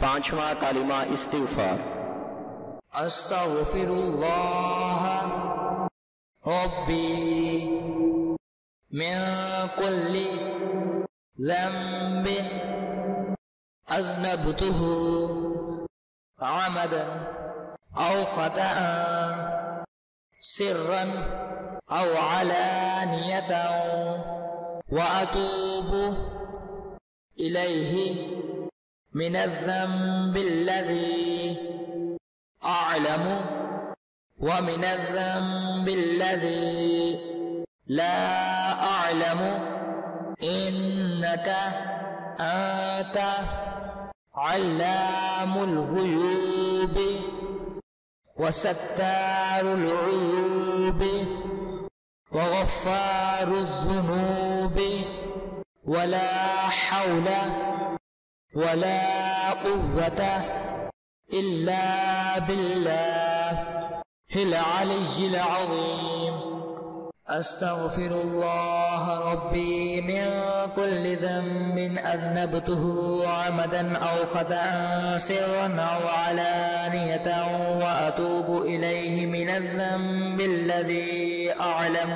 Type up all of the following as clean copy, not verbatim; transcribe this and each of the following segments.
पांचवा कालिमा इस्तिग़फ़ार। अस्तग़फ़िरुल्लाह रब्बी मिन कुल्लि ज़ंबिन अज़नबतुहु अमदन औ ख़तअन सिर्रन औ अलानियतन व अतूबु इलैहि मिनज़्ज़ंबिल्लज़ी अअलमु व मिनज़्ज़ंबिल्लज़ी ला अअलमु इन्नका अंत अल्लामुल ग़ुयूब व सत्तारुल उयूब व ग़फ़्फ़ारुज़ ज़ुनूब वला हौला वला क़ुव्वता इल्ला बिल्लाहिल अलिय्यिल अज़ीम। अस्तग़फ़िरुल्लाह रब्बी मिन कुल्लि ज़ंबिन अज़नबतुहु अमदन औ ख़तअन सिर्रन औ अलानियतन व अतूबु इलैहि मिनज़्ज़ंबिल्लज़ी अअलम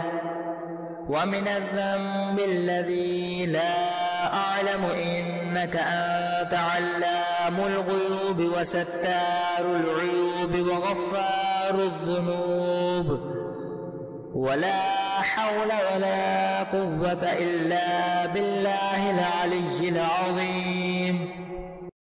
व मिनज़्ज़ंबिल्लज़ी ला अअलमु इन्नका अंत अल्लामुल ग़ुयूब व सत्तारुल उयूब व ग़फ़्फ़ारुज़ ज़ुनूब वला हौला वला क़ुव्वता इल्ला बिल्लाहिल अलिय्यिल अज़ीम।